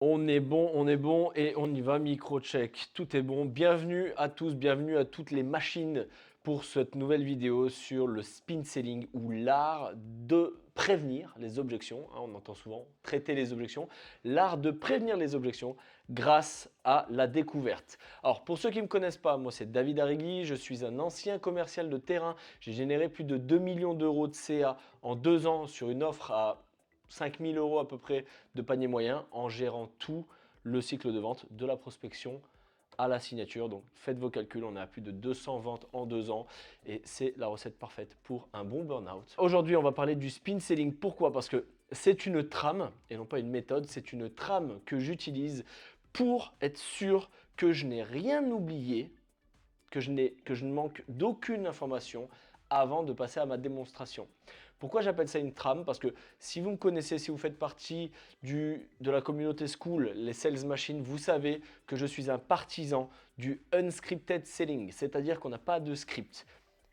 On est bon et on y va, micro-check. Tout est bon. Bienvenue à tous, bienvenue à toutes les machines pour cette nouvelle vidéo sur le spin selling ou l'art de prévenir les objections. On entend souvent traiter les objections. L'art de prévenir les objections grâce à la découverte. Alors, pour ceux qui ne me connaissent pas, moi c'est David Arrigui, je suis un ancien commercial de terrain. J'ai généré plus de 2 millions d'euros de CA en 2 ans sur une offre à 5 000 euros à peu près de panier moyen en gérant tout le cycle de vente, de la prospection à la signature. Donc faites vos calculs, on est à plus de 200 ventes en 2 ans et c'est la recette parfaite pour un bon burn-out. Aujourd'hui, on va parler du spin selling. Pourquoi? Parce que c'est une trame et non pas une méthode, c'est une trame que j'utilise pour être sûr que je n'ai rien oublié, que je ne manque d'aucune information avant de passer à ma démonstration. Pourquoi j'appelle ça une trame? Parce que si vous me connaissez, si vous faites partie de la communauté School, les Sales Machines, vous savez que je suis un partisan du unscripted selling, c'est-à-dire qu'on n'a pas de script.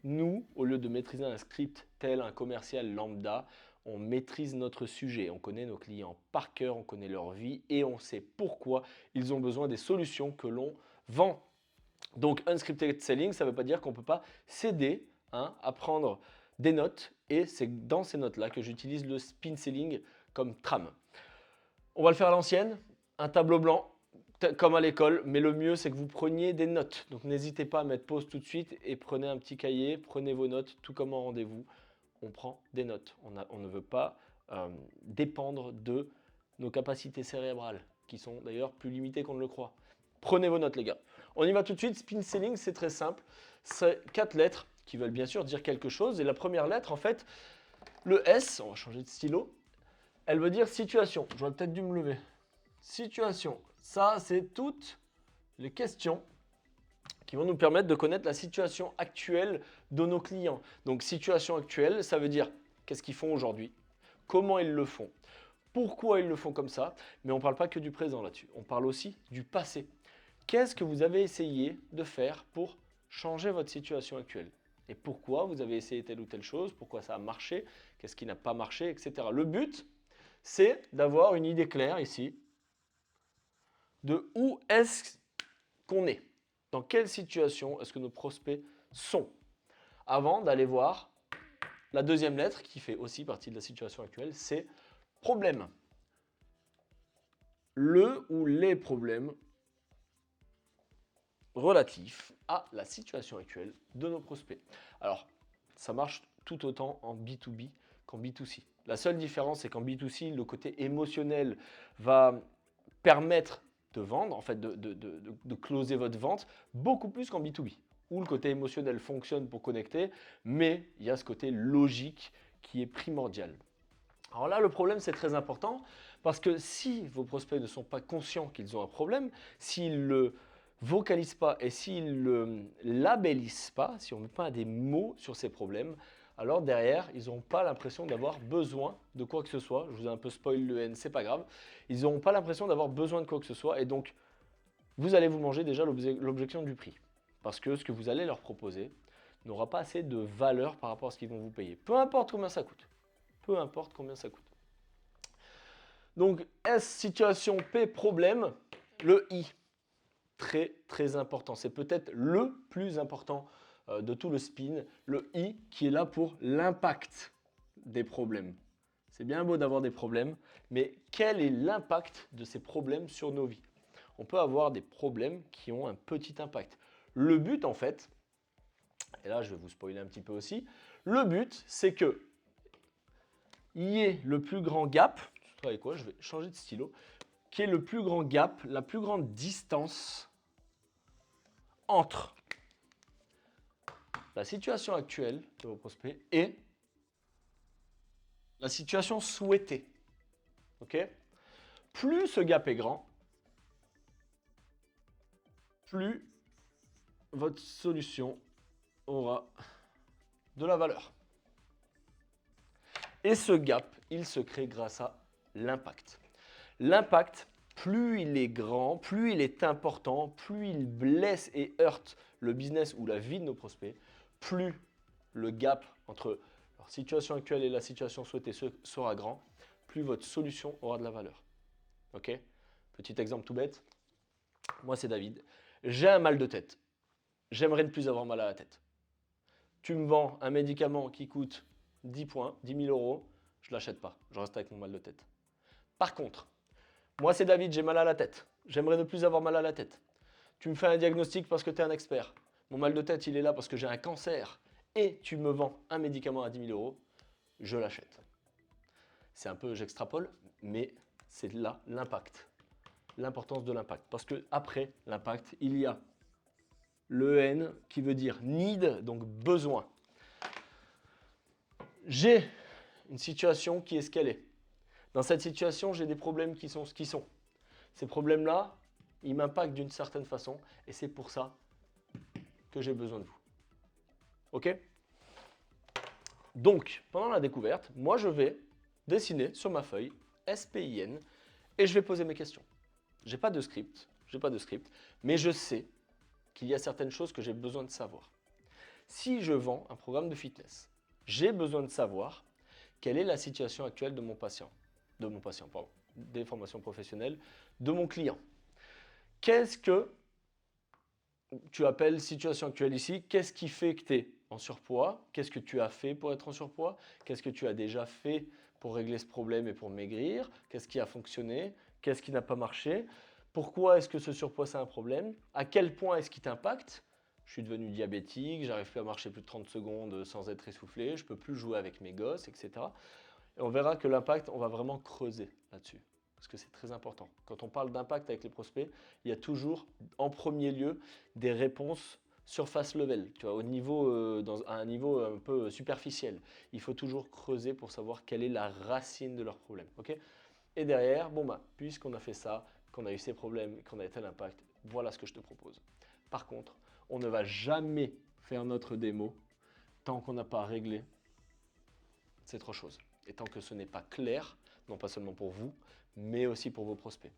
Nous, au lieu de maîtriser un script tel un commercial lambda, on maîtrise notre sujet, on connaît nos clients par cœur, on connaît leur vie et on sait pourquoi ils ont besoin des solutions que l'on vend. Donc, unscripted selling, ça ne veut pas dire qu'on ne peut pas s'aider à prendre des notes. Et c'est dans ces notes-là que j'utilise le spin selling comme trame. On va le faire à l'ancienne, un tableau blanc, comme à l'école, mais le mieux, c'est que vous preniez des notes. Donc, n'hésitez pas à mettre pause tout de suite et prenez un petit cahier, prenez vos notes, tout comme en rendez-vous. On prend des notes. On ne veut pas dépendre de nos capacités cérébrales, qui sont d'ailleurs plus limitées qu'on ne le croit. Prenez vos notes, les gars. On y va tout de suite. Spin selling, c'est très simple. C'est 4 lettres qui veulent bien sûr dire quelque chose. Et la première lettre, en fait, le S, on va changer de stylo, elle veut dire situation. J'aurais peut-être dû me lever. Situation. Ça, c'est toutes les questions qui vont nous permettre de connaître la situation actuelle de nos clients. Donc, situation actuelle, ça veut dire qu'est-ce qu'ils font aujourd'hui, comment ils le font, pourquoi ils le font comme ça, mais on ne parle pas que du présent là-dessus, on parle aussi du passé. Qu'est-ce que vous avez essayé de faire pour changer votre situation actuelle? Et pourquoi vous avez essayé telle ou telle chose, pourquoi ça a marché, qu'est-ce qui n'a pas marché, etc. Le but, c'est d'avoir une idée claire ici de où est-ce qu'on est. Dans quelle situation est-ce que nos prospects sont? Avant d'aller voir la deuxième lettre, qui fait aussi partie de la situation actuelle, c'est problème. Le ou les problèmes relatifs à la situation actuelle de nos prospects. Alors, ça marche tout autant en B2B qu'en B2C. La seule différence, c'est qu'en B2C, le côté émotionnel va permettre de vendre, en fait, de closer votre vente, beaucoup plus qu'en B2B, où le côté émotionnel fonctionne pour connecter, mais il y a ce côté logique qui est primordial. Alors là, le problème, c'est très important, parce que si vos prospects ne sont pas conscients qu'ils ont un problème, s'ils ne le vocalisent pas et s'ils ne le labellisent pas, si on ne met pas des mots sur ces problèmes, alors derrière, ils n'auront pas l'impression d'avoir besoin de quoi que ce soit. Je vous ai un peu spoil le N, c'est pas grave. Ils n'auront pas l'impression d'avoir besoin de quoi que ce soit, et donc vous allez vous manger déjà l'objection du prix. Parce que ce que vous allez leur proposer n'aura pas assez de valeur par rapport à ce qu'ils vont vous payer. Peu importe combien ça coûte. Peu importe combien ça coûte. Donc, S, situation, P, problème, le I. Très, très important. C'est peut-être le plus important de tout le spin. Le I qui est là pour l'impact des problèmes. C'est bien beau d'avoir des problèmes, mais quel est l'impact de ces problèmes sur nos vies? On peut avoir des problèmes qui ont un petit impact. Le but, en fait, et là je vais vous spoiler un petit peu aussi, le but, c'est que y ait le plus grand gap, avec quoi, je vais changer de stylo, qui est le plus grand gap, la plus grande distance entre la situation actuelle de vos prospects et la situation souhaitée. Ok? Plus ce gap est grand, plus votre solution aura de la valeur. Et ce gap, il se crée grâce à l'impact. L'impact, plus il est grand, plus il est important, plus il blesse et heurte le business ou la vie de nos prospects, plus le gap entre leur situation actuelle et la situation souhaitée sera grand, plus votre solution aura de la valeur. Ok? Petit exemple tout bête. Moi, c'est David. J'ai un mal de tête. J'aimerais ne plus avoir mal à la tête. Tu me vends un médicament qui coûte 10 points, 10 000 euros, je ne l'achète pas. Je reste avec mon mal de tête. Par contre, moi, c'est David, j'ai mal à la tête. J'aimerais ne plus avoir mal à la tête. Tu me fais un diagnostic parce que tu es un expert. Mon mal de tête, il est là parce que j'ai un cancer. Et tu me vends un médicament à 10 000 euros, je l'achète. C'est un peu, j'extrapole, mais c'est là l'impact. L'importance de l'impact. Parce que après l'impact, il y a le N qui veut dire need, donc besoin. J'ai une situation qui est ce qu'elle est. Dans cette situation, j'ai des problèmes qui sont ce qu'ils sont. Ces problèmes-là, ils m'impactent d'une certaine façon et c'est pour ça que j'ai besoin de vous. OK? Donc, pendant la découverte, moi je vais dessiner sur ma feuille SPIN et je vais poser mes questions. J'ai pas de script, mais je sais qu'il y a certaines choses que j'ai besoin de savoir. Si je vends un programme de fitness, j'ai besoin de savoir quelle est la situation actuelle de mon patient, des formations professionnelles, de mon client. Qu'est-ce que tu appelles situation actuelle ici? Qu'est-ce qui fait que tu es en surpoids? Qu'est-ce que tu as fait pour être en surpoids? Qu'est-ce que tu as déjà fait pour régler ce problème et pour maigrir? Qu'est-ce qui a fonctionné? Qu'est-ce qui n'a pas marché? Pourquoi est-ce que ce surpoids c'est un problème? À quel point est-ce qu'il t'impacte? Je suis devenu diabétique, j'arrive plus à marcher plus de 30 secondes sans être essoufflé, je ne peux plus jouer avec mes gosses, etc. Et on verra que l'impact, on va vraiment creuser là-dessus. Parce que c'est très important. Quand on parle d'impact avec les prospects, il y a toujours en premier lieu des réponses surface level, tu vois, à un niveau un peu superficiel. Il faut toujours creuser pour savoir quelle est la racine de leur problème. Okay, et derrière, bon bah, puisqu'on a fait ça, qu'on a eu ces problèmes, qu'on a eu tel impact, voilà ce que je te propose. Par contre, on ne va jamais faire notre démo tant qu'on n'a pas réglé ces trois choses. Et tant que ce n'est pas clair, non pas seulement pour vous, mais aussi pour vos prospects.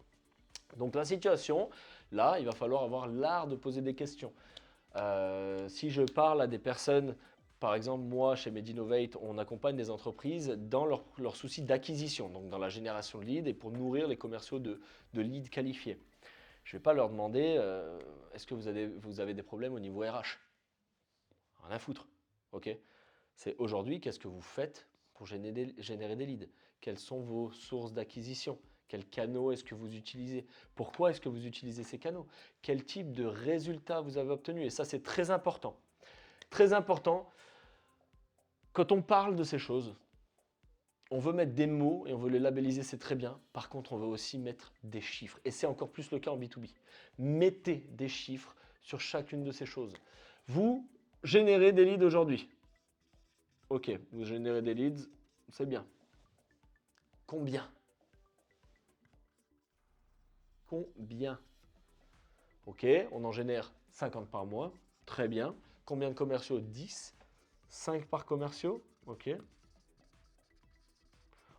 Donc la situation, là, il va falloir avoir l'art de poser des questions. Si je parle à des personnes, par exemple moi chez Medinovate, on accompagne des entreprises dans leur souci d'acquisition, donc dans la génération de leads et pour nourrir les commerciaux de leads qualifiés. Je ne vais pas leur demander est-ce que vous avez des problèmes au niveau RH? Rien à foutre. Ok. C'est aujourd'hui, qu'est-ce que vous faites pour générer des leads? Quelles sont vos sources d'acquisition? Quels canaux est-ce que vous utilisez? Pourquoi est-ce que vous utilisez ces canaux? Quel type de résultats vous avez obtenu? Et ça, c'est très important. Très important, quand on parle de ces choses, on veut mettre des mots et on veut les labelliser, c'est très bien. Par contre, on veut aussi mettre des chiffres. Et c'est encore plus le cas en B2B. Mettez des chiffres sur chacune de ces choses. Vous générez des leads aujourd'hui. Ok, vous générez des leads, c'est bien. Combien? Combien? Ok, on en génère 50 par mois, très bien. Combien de commerciaux? 10. 5 par commerciaux, ok.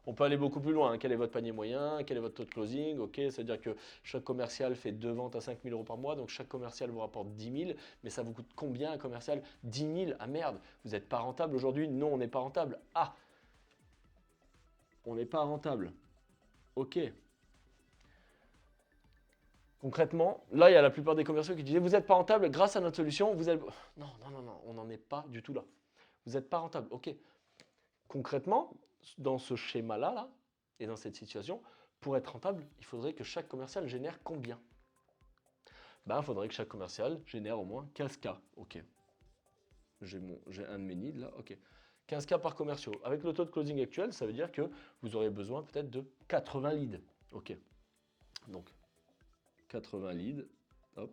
On peut aller beaucoup plus loin, hein. Quel est votre panier moyen? Quel est votre taux de closing? Ok, c'est-à-dire que chaque commercial fait 2 ventes à 5 000 euros par mois, donc chaque commercial vous rapporte 10 000, mais ça vous coûte combien un commercial? 10 000, ah merde, vous n'êtes pas rentable aujourd'hui? Non, on n'est pas rentable. Ah, on n'est pas rentable. Ok. Concrètement, là, il y a la plupart des commerciaux qui disaient, vous n'êtes pas rentable, grâce à notre solution, vous êtes... Non, non, non, non, on n'en est pas du tout là. Vous n'êtes pas rentable, ok. Concrètement, dans ce schéma-là, là, et dans cette situation, pour être rentable, il faudrait que chaque commercial génère combien? Ben, il faudrait que chaque commercial génère au moins 15K, ok. J'ai un de mes needs là, ok. 15K par commercial. Avec le taux de closing actuel, ça veut dire que vous aurez besoin peut-être de 80 leads, ok. Donc, 80 leads. Hop.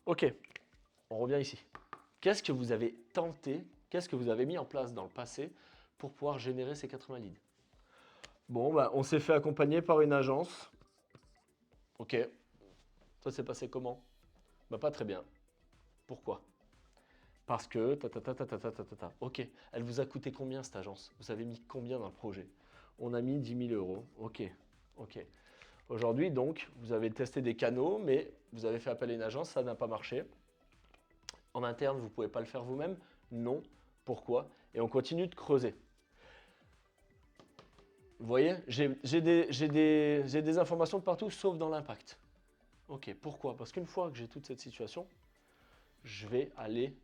Ok, on revient ici. Qu'est-ce que vous avez tenté, qu'est-ce que vous avez mis en place dans le passé pour pouvoir générer ces 80 leads? Bon, bah, on s'est fait accompagner par une agence. Ok, ça s'est passé comment? Bah, pas très bien. Pourquoi? Parce que Ok, elle vous a coûté combien cette agence? Vous avez mis combien dans le projet? On a mis 10 000 euros. Ok, ok. Aujourd'hui, donc, vous avez testé des canaux, mais vous avez fait appel à une agence, ça n'a pas marché. En interne, vous ne pouvez pas le faire vous-même? Non. Pourquoi? Et on continue de creuser. Vous voyez, j'ai des informations de partout sauf dans l'impact. Ok, pourquoi? Parce qu'une fois que j'ai toute cette situation, je vais aller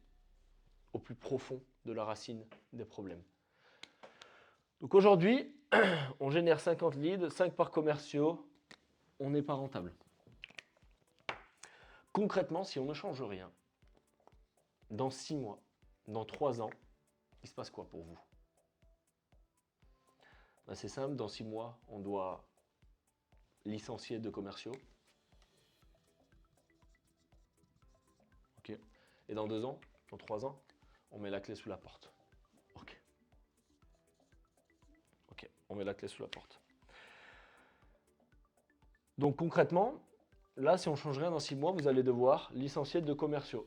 au plus profond de la racine des problèmes. Donc aujourd'hui, on génère 50 leads, 5 par commerciaux, on n'est pas rentable. Concrètement, si on ne change rien, dans 6 mois, dans 3 ans, il se passe quoi pour vous? Ben c'est simple, dans 6 mois, on doit licencier 2 commerciaux. Ok. Et dans 2 ans, dans 3 ans, on met la clé sous la porte. Ok. Ok, on met la clé sous la porte. Donc concrètement, là, si on ne change rien dans 6 mois, vous allez devoir licencier 2 commerciaux.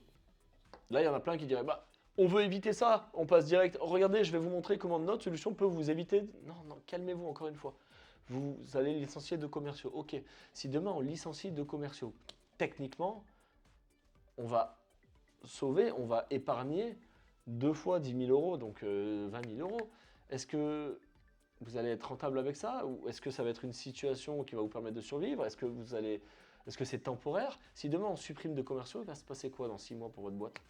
Là, il y en a plein qui diraient, bah, on veut éviter ça, on passe direct. Oh, regardez, je vais vous montrer comment notre solution peut vous éviter. Non, non, calmez-vous encore une fois. Vous allez licencier 2 commerciaux. Ok, si demain on licencie 2 commerciaux, techniquement, on va sauver, on va épargner 2 fois 10 000 euros, donc 20 000 euros. Est-ce que vous allez être rentable avec ça? Ou est-ce que ça va être une situation qui va vous permettre de survivre? Est-ce que c'est temporaire? Si demain on supprime 2 commerciaux, il va se passer quoi dans 6 mois pour votre boîte?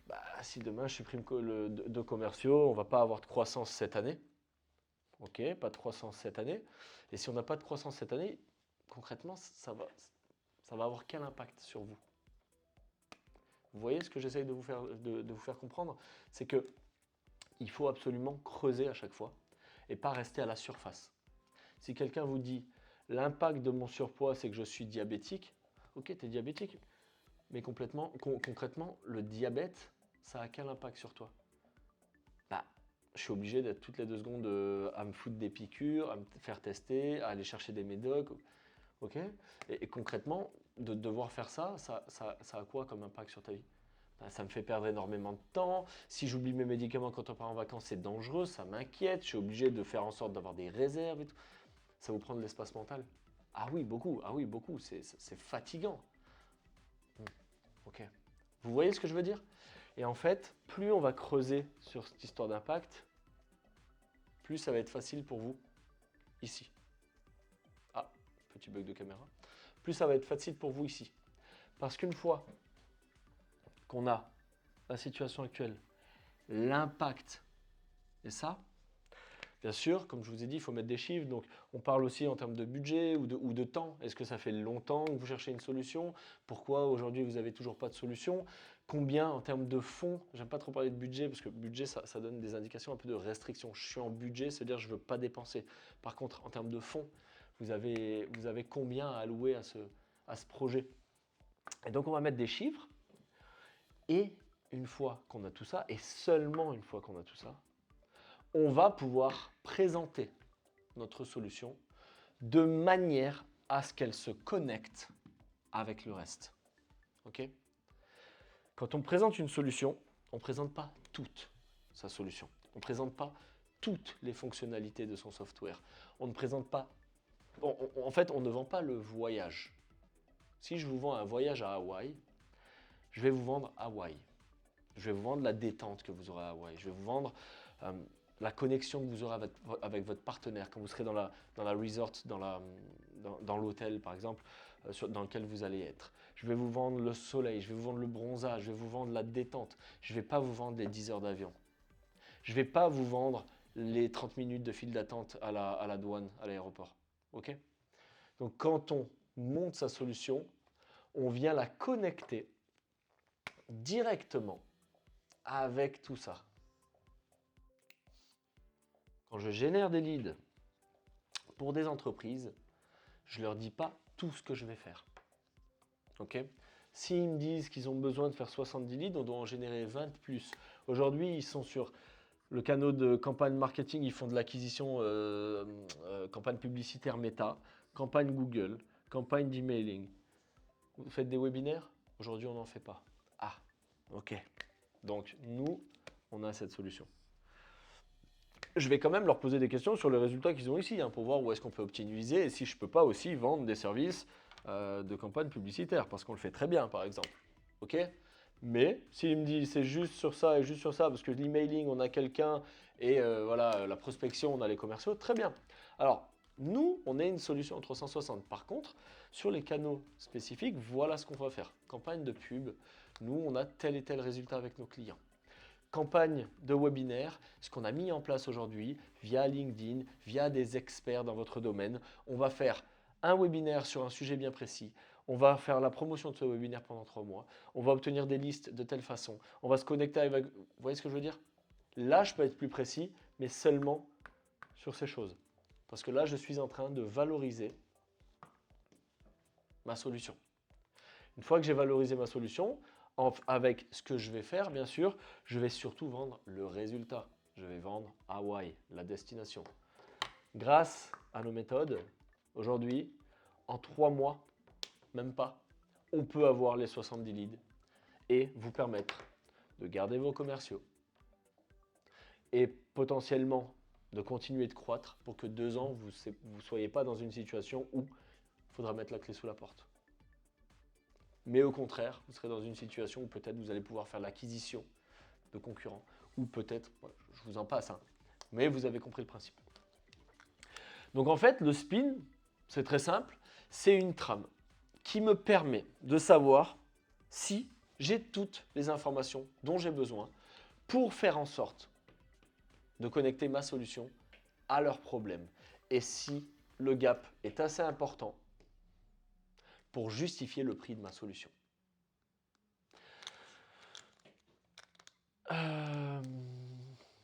Bah, si demain je supprime 2 commerciaux, on ne va pas avoir de croissance cette année. Ok, pas de croissance cette année. Et si on n'a pas de croissance cette année, concrètement, ça va avoir quel impact sur vous? Vous voyez ce que j'essaye de vous faire comprendre? C'est que il faut absolument creuser à chaque fois et pas rester à la surface. Si quelqu'un vous dit l'impact de mon surpoids, c'est que je suis diabétique, ok, tu es diabétique, mais concrètement, le diabète, ça a quel impact sur toi? Bah, je suis obligé d'être toutes les 2 secondes à me foutre des piqûres, à me faire tester, à aller chercher des médocs, ok? Et concrètement, de devoir faire ça a quoi comme impact sur ta vie? Bah, ça me fait perdre énormément de temps. Si j'oublie mes médicaments quand on part en vacances, c'est dangereux, ça m'inquiète. Je suis obligé de faire en sorte d'avoir des réserves et tout. Ça vous prend de l'espace mental? Ah oui, beaucoup. Ah oui, beaucoup. C'est fatigant. Ok. Vous voyez ce que je veux dire? Et en fait, plus on va creuser sur cette histoire d'impact, plus ça va être facile pour vous ici. Ah, petit bug de caméra. Plus ça va être facile pour vous ici. Parce qu'une fois qu'on a la situation actuelle, l'impact et ça, bien sûr, comme je vous ai dit, il faut mettre des chiffres. Donc, on parle aussi en termes de budget ou de temps. Est-ce que ça fait longtemps que vous cherchez une solution? Pourquoi aujourd'hui vous n'avez toujours pas de solution? Combien en termes de fonds? J'aime pas trop parler de budget parce que budget, ça donne des indications un peu de restriction. Je suis en budget, c'est-à-dire je ne veux pas dépenser. Par contre, en termes de fonds, vous avez combien à allouer à ce projet? Et donc, on va mettre des chiffres. Et une fois qu'on a tout ça, et seulement une fois qu'on a tout ça, on va pouvoir présenter notre solution de manière à ce qu'elle se connecte avec le reste. Ok? Quand on présente une solution, on ne présente pas toute sa solution. On ne présente pas toutes les fonctionnalités de son software. On ne présente pas... en fait, on ne vend pas le voyage. Si je vous vends un voyage à Hawaï, je vais vous vendre Hawaï. Je vais vous vendre la détente que vous aurez à Hawaï. Je vais vous vendre la connexion que vous aurez avec votre partenaire quand vous serez dans la resort, dans l'hôtel par exemple, dans lequel vous allez être. Je vais vous vendre le soleil, je vais vous vendre le bronzage, je vais vous vendre la détente. Je ne vais pas vous vendre les 10 heures d'avion. Je ne vais pas vous vendre les 30 minutes de file d'attente à la douane, à l'aéroport. Ok? Donc quand on monte sa solution, on vient la connecter directement avec tout ça. Quand je génère des leads pour des entreprises, je ne leur dis pas tout ce que je vais faire. Ok? S'ils me disent qu'ils ont besoin de faire 70 leads, on doit en générer 20 de plus. Aujourd'hui, ils sont sur le canal de campagne marketing, ils font de l'acquisition, campagne publicitaire Meta, campagne Google, campagne d'emailing. Vous faites des webinaires? Aujourd'hui, on n'en fait pas. Ah, ok. Donc, nous, on a cette solution. Je vais quand même leur poser des questions sur les résultats qu'ils ont ici, pour voir où est-ce qu'on peut optimiser et si je ne peux pas aussi vendre des services de campagne publicitaire, parce qu'on le fait très bien, par exemple. Ok? Mais s'il me dit c'est juste sur ça et juste sur ça, parce que l'emailing, on a quelqu'un et voilà, la prospection, on a les commerciaux, très bien. Alors, nous, on est une solution en 360. Par contre, sur les canaux spécifiques, voilà ce qu'on va faire. Campagne de pub, nous, on a tel et tel résultat avec nos clients. Campagne de webinaire, ce qu'on a mis en place aujourd'hui via LinkedIn, via des experts dans votre domaine. On va faire un webinaire sur un sujet bien précis. On va faire la promotion de ce webinaire pendant 3 mois. On va obtenir des listes de telle façon. On va se connecter avec... Vous voyez ce que je veux dire? Là, je peux être plus précis, mais seulement sur ces choses. Parce que là, je suis en train de valoriser ma solution. Une fois que j'ai valorisé ma solution, avec ce que je vais faire, bien sûr, je vais surtout vendre le résultat. Je vais vendre Hawaï, la destination. Grâce à nos méthodes, aujourd'hui, en 3 mois, même pas, on peut avoir les 70 leads et vous permettre de garder vos commerciaux et potentiellement de continuer de croître pour que 2 ans, vous ne soyez pas dans une situation où il faudra mettre la clé sous la porte. Mais au contraire, vous serez dans une situation où peut-être vous allez pouvoir faire l'acquisition de concurrents. Ou peut-être, je vous en passe, hein, mais vous avez compris le principe. Donc en fait, le spin, c'est très simple, c'est une trame qui me permet de savoir si j'ai toutes les informations dont j'ai besoin pour faire en sorte de connecter ma solution à leurs problèmes. Et si le gap est assez important pour justifier le prix de ma solution.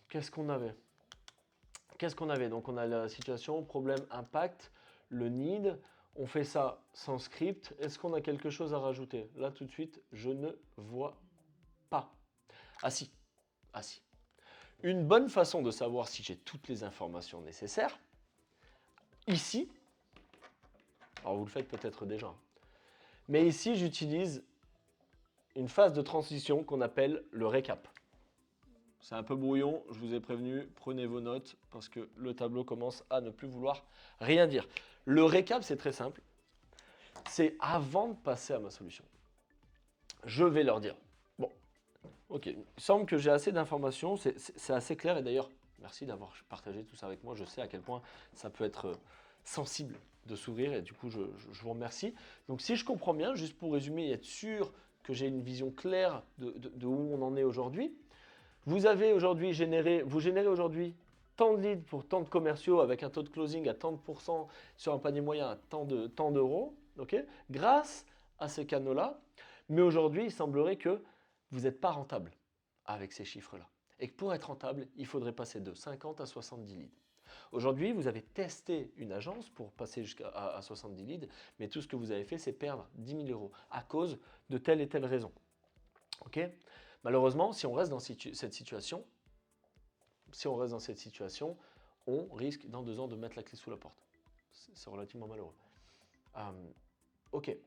Qu'est-ce qu'on avait? Donc on a la situation, problème, impact, le need. On fait ça sans script. Est-ce qu'on a quelque chose à rajouter? Là tout de suite, je ne vois pas. Ah si, ah si. Une bonne façon de savoir si j'ai toutes les informations nécessaires, ici, alors vous le faites peut-être déjà, mais ici j'utilise une phase de transition qu'on appelle le récap. C'est un peu brouillon, je vous ai prévenu, prenez vos notes parce que le tableau commence à ne plus vouloir rien dire. Le récap, c'est très simple. C'est avant de passer à ma solution. Je vais leur dire, bon, ok, il semble que j'ai assez d'informations, c'est assez clair et d'ailleurs, merci d'avoir partagé tout ça avec moi. Je sais à quel point ça peut être sensible de s'ouvrir et du coup, je vous remercie. Donc si je comprends bien, juste pour résumer et être sûr que j'ai une vision claire de où on en est aujourd'hui, vous générez aujourd'hui tant de leads pour tant de commerciaux avec un taux de closing à tant de pourcents sur un panier moyen à tant d'euros, okay, grâce à ces canaux-là. Mais aujourd'hui, il semblerait que vous n'êtes pas rentable avec ces chiffres-là. Et que pour être rentable, il faudrait passer de 50 à 70 leads. Aujourd'hui, vous avez testé une agence pour passer jusqu'à 70 leads, mais tout ce que vous avez fait, c'est perdre 10 000 euros à cause de telle et telle raison. Okay. Malheureusement, si on reste dans cette situation, on risque dans 2 ans de mettre la clé sous la porte. C'est relativement malheureux. Ok.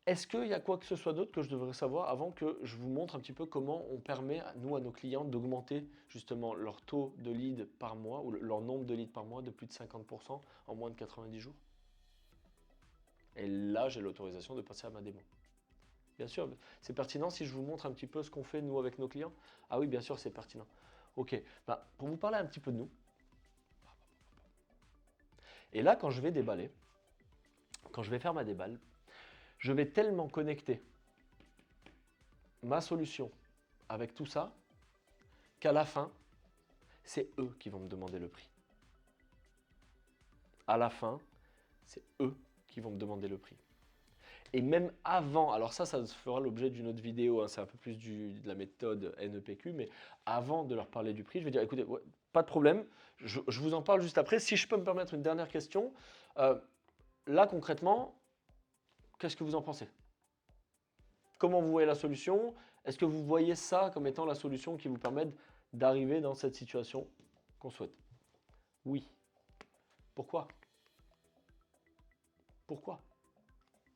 Est-ce qu'il y a quoi que ce soit d'autre que je devrais savoir avant que je vous montre un petit peu comment on permet, à nos clients, d'augmenter justement leur taux de lead par mois ou leur nombre de leads par mois de plus de 50% en moins de 90 jours? Et là, j'ai l'autorisation de passer à ma démo. Bien sûr, c'est pertinent si je vous montre un petit peu ce qu'on fait nous avec nos clients. Ah oui, bien sûr, c'est pertinent. Ok, pour vous parler un petit peu de nous. Et là, quand je vais déballer, quand je vais faire ma déballe, je vais tellement connecter ma solution avec tout ça qu'à la fin, c'est eux qui vont me demander le prix. À la fin, c'est eux qui vont me demander le prix. Et même avant, alors ça fera l'objet d'une autre vidéo, hein, c'est un peu plus de la méthode NEPQ, mais avant de leur parler du prix, je vais dire, écoutez, ouais, pas de problème, je vous en parle juste après. Si je peux me permettre une dernière question, là concrètement, qu'est-ce que vous en pensez? Comment vous voyez la solution? Est-ce que vous voyez ça comme étant la solution qui vous permet d'arriver dans cette situation qu'on souhaite? Oui. Pourquoi? Pourquoi?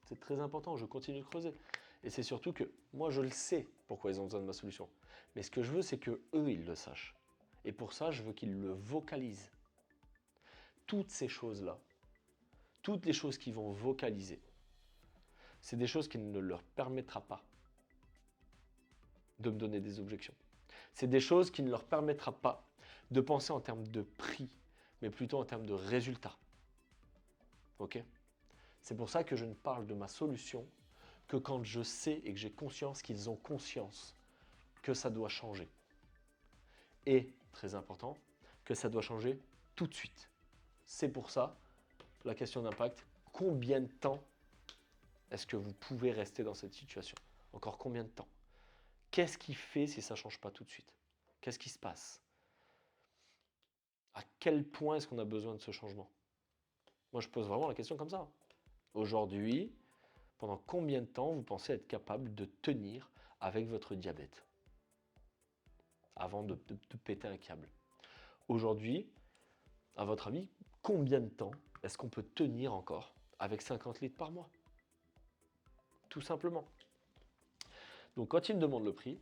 C'est très important, je continue de creuser. Et c'est surtout que moi, je le sais pourquoi ils ont besoin de ma solution. Mais ce que je veux, c'est que eux, ils le sachent. Et pour ça, je veux qu'ils le vocalisent. Toutes ces choses-là, toutes les choses qu'ils vont vocaliser, c'est des choses qui ne leur permettra pas de me donner des objections. C'est des choses qui ne leur permettra pas de penser en termes de prix, mais plutôt en termes de résultats. Ok? C'est pour ça que je ne parle de ma solution que quand je sais et que j'ai conscience qu'ils ont conscience que ça doit changer. Et, très important, que ça doit changer tout de suite. C'est pour ça, la question d'impact, combien de temps est-ce que vous pouvez rester dans cette situation? Encore combien de temps? Qu'est-ce qui fait si ça ne change pas tout de suite? Qu'est-ce qui se passe? À quel point est-ce qu'on a besoin de ce changement? Moi, je pose vraiment la question comme ça. Aujourd'hui, pendant combien de temps vous pensez être capable de tenir avec votre diabète avant de péter un câble? Aujourd'hui, à votre avis, combien de temps est-ce qu'on peut tenir encore avec 50 litres par mois? Tout simplement. Donc quand il me demande le prix,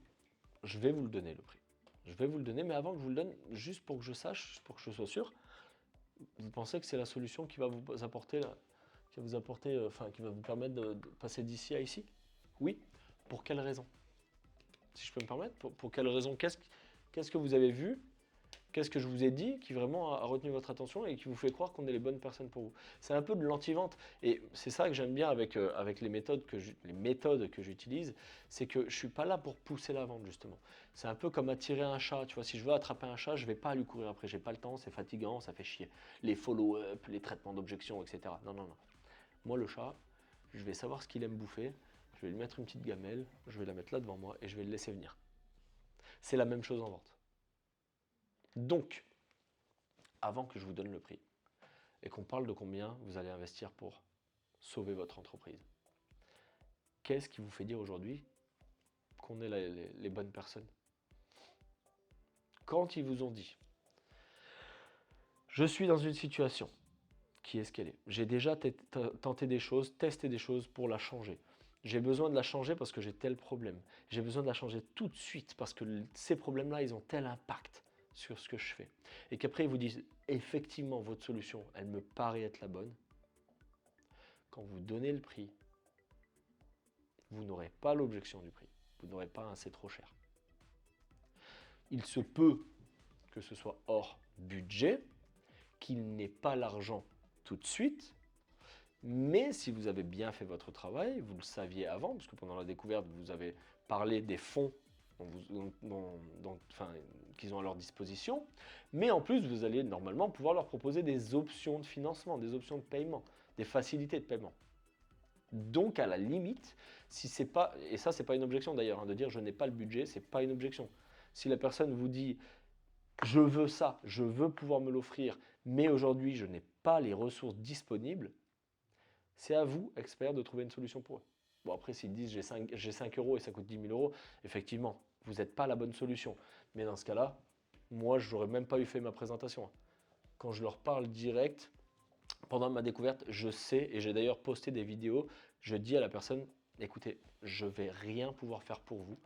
je vais vous le donner le prix. Je vais vous le donner, mais avant que je vous le donne, juste pour que je sache, pour que je sois sûr, vous pensez que c'est la solution qui va vous apporter, qui va vous permettre de passer d'ici à ici? Oui. Pour quelle raison? Si je peux me permettre, pour quelle raison? Qu'est-ce que vous avez vu? Qu'est-ce que je vous ai dit qui vraiment a retenu votre attention et qui vous fait croire qu'on est les bonnes personnes pour vous? C'est un peu de l'anti-vente. Et c'est ça que j'aime bien avec les méthodes que j'utilise, c'est que je ne suis pas là pour pousser la vente justement. C'est un peu comme attirer un chat. Tu vois, si je veux attraper un chat, je ne vais pas lui courir après. Je n'ai pas le temps, c'est fatigant, ça fait chier. Les follow-up, les traitements d'objection, etc. Non, non, non. Moi, le chat, je vais savoir ce qu'il aime bouffer. Je vais lui mettre une petite gamelle, je vais la mettre là devant moi et je vais le laisser venir. C'est la même chose en vente. Donc, avant que je vous donne le prix et qu'on parle de combien vous allez investir pour sauver votre entreprise, qu'est-ce qui vous fait dire aujourd'hui qu'on est les bonnes personnes? Quand ils vous ont dit « Je suis dans une situation qui est ce qu'elle est. J'ai déjà tenté des choses, testé des choses pour la changer. J'ai besoin de la changer parce que j'ai tel problème. J'ai besoin de la changer tout de suite parce que ces problèmes-là, ils ont tel impact sur ce que je fais. » Et qu'après, ils vous disent « Effectivement, votre solution, elle me paraît être la bonne. » Quand vous donnez le prix, vous n'aurez pas l'objection du prix. Vous n'aurez pas un « c'est trop cher ». Il se peut que ce soit hors budget, qu'il n'ait pas l'argent tout de suite, mais si vous avez bien fait votre travail, vous le saviez avant, parce que pendant la découverte, vous avez parlé des fonds qu'ils ont à leur disposition, mais en plus, vous allez normalement pouvoir leur proposer des options de financement, des options de paiement, des facilités de paiement. Donc, à la limite, si c'est pas, et ça, c'est pas une objection d'ailleurs, de dire je n'ai pas le budget, c'est pas une objection. Si la personne vous dit je veux ça, je veux pouvoir me l'offrir, mais aujourd'hui, je n'ai pas les ressources disponibles, c'est à vous, experts, de trouver une solution pour eux. Bon, après, s'ils disent j'ai 5 euros et ça coûte 10 000 euros, effectivement, vous n'êtes pas la bonne solution. Mais dans ce cas-là, moi, je n'aurais même pas eu fait ma présentation. Quand je leur parle direct, pendant ma découverte, je sais, et j'ai d'ailleurs posté des vidéos, je dis à la personne, écoutez, je ne vais rien pouvoir faire pour vous.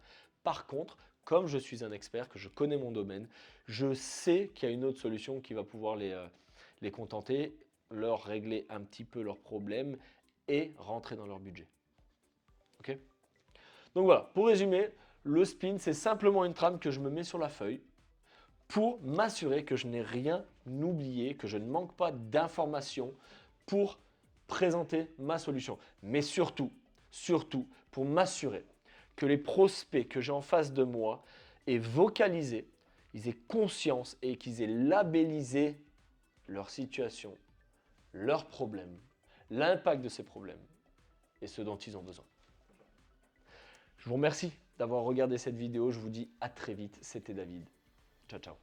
Par contre, comme je suis un expert, que je connais mon domaine, je sais qu'il y a une autre solution qui va pouvoir les contenter, leur régler un petit peu leurs problèmes et rentrer dans leur budget. Ok? Donc voilà, pour résumer, le spin, c'est simplement une trame que je me mets sur la feuille pour m'assurer que je n'ai rien oublié, que je ne manque pas d'informations pour présenter ma solution. Mais surtout, pour m'assurer que les prospects que j'ai en face de moi aient vocalisé, ils aient conscience et qu'ils aient labellisé leur situation, leurs problèmes, l'impact de ces problèmes et ce dont ils ont besoin. Je vous remercie d'avoir regardé cette vidéo. Je vous dis à très vite. C'était David. Ciao, ciao.